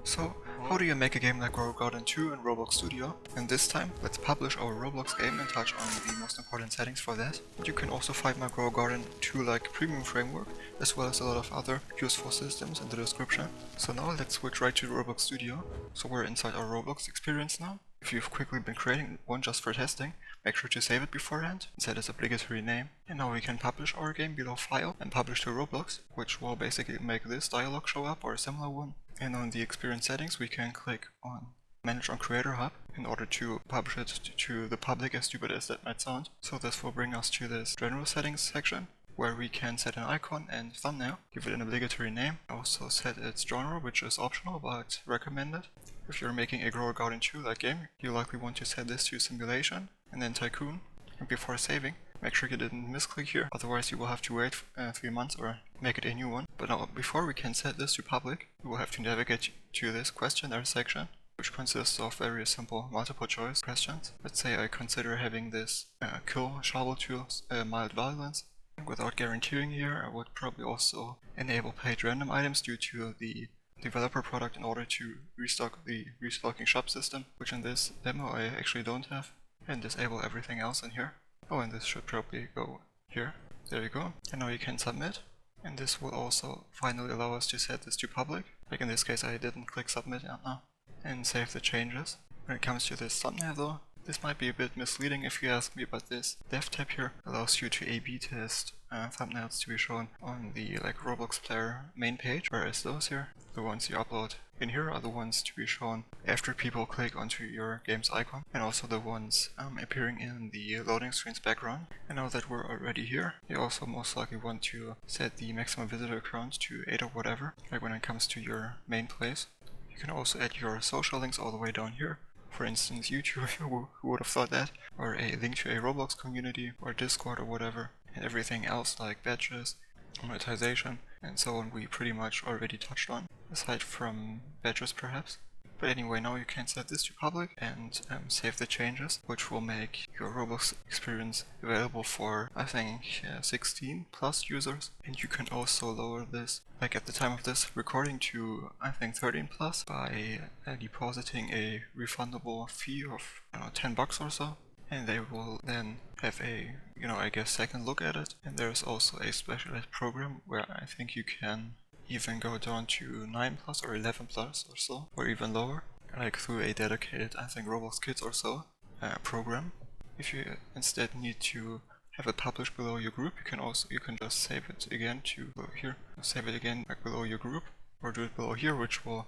So, how do you make a game like Rogue Garden 2 in Roblox Studio? And this time, let's publish our Roblox game and touch on the most important settings for that. You can also find my Grow Garden 2 like premium framework, as well as a lot of other useful systems in the description. So now let's switch right to Roblox Studio. So we're inside our Roblox experience now. If you've quickly been creating one just for testing, make sure to save it beforehand and set its obligatory name. And now we can publish our game below File and Publish to Roblox, which will basically make this dialog show up or a similar one. And on the experience settings we can click on Manage on Creator Hub in order to publish it to the public, as stupid as that might sound. So this will bring us to this general settings section, where we can set an icon and thumbnail, give it an obligatory name, also set its genre, which is optional but recommended. If you're making a Grow Garden 2 like game, you likely want to set this to Simulation and then Tycoon. And before saving, make sure you didn't misclick here, otherwise you will have to wait 3 months or make it a new one. But now, before we can set this to public, we will have to navigate to this questionnaire section, which consists of very simple multiple choice questions. Let's say I consider having this kill shovel to mild violence. Without guaranteeing here, I would probably also enable paid random items due to the developer product in order to restock the restocking shop system, which in this demo I actually don't have, and disable everything else in here. Oh, and this should probably go here. There you go. And now you can submit. And this will also finally allow us to set this to public. Like in this case I didn't click submit yet now. And save the changes. When it comes to this thumbnail though, this might be a bit misleading if you ask me, but this dev tab here allows you to A/B test thumbnails to be shown on the Roblox player main page, whereas those here, the ones you upload in here, are the ones to be shown after people click onto your game's icon, and also the ones appearing in the loading screen's background. And now that we're already here, you also most likely want to set the maximum visitor count to 8 or whatever, like when it comes to your main place. You can also add your social links all the way down here. For instance, YouTube, who would have thought that? Or a link to a Roblox community, or Discord or whatever. And everything else like badges, monetization, and so on we pretty much already touched on, aside from badges perhaps. But anyway, now you can set this to public and save the changes, which will make your Roblox experience available for, I think, 16 plus users. And you can also lower this, like at the time of this recording, to I think 13 plus by depositing a refundable fee of, I don't know, 10 bucks or so. And they will then have a, I guess, second look at it. And there's also a specialized program where I think you can even go down to 9 plus or 11 plus or so, or even lower, like through a dedicated, I think, Roblox Kids or so program. If you instead need to have it published below your group, you can just save it again to here, save it again back below your group, or do it below here, which will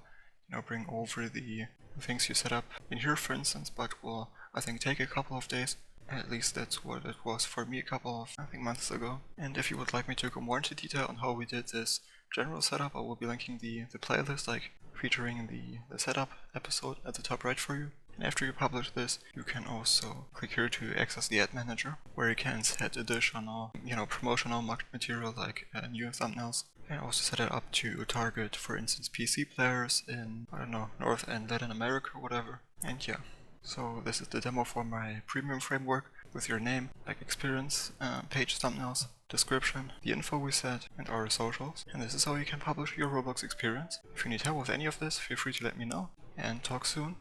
bring over the things you set up in here, for instance, but will, I think, take a couple of days. At least that's what it was for me a couple of, I think, months ago. And if you would like me to go more into detail on how we did this general setup, I will be linking the playlist, featuring the setup episode at the top right for you. And after you publish this, you can also click here to access the ad manager, where you can set additional, promotional material like new thumbnails, and also set it up to target, for instance, PC players in, I don't know, North and Latin America or whatever. And yeah. So this is the demo for my premium framework with your name, like experience, page thumbnails, description, the info we set, and our socials. And this is how you can publish your Roblox experience. If you need help with any of this, feel free to let me know, and talk soon.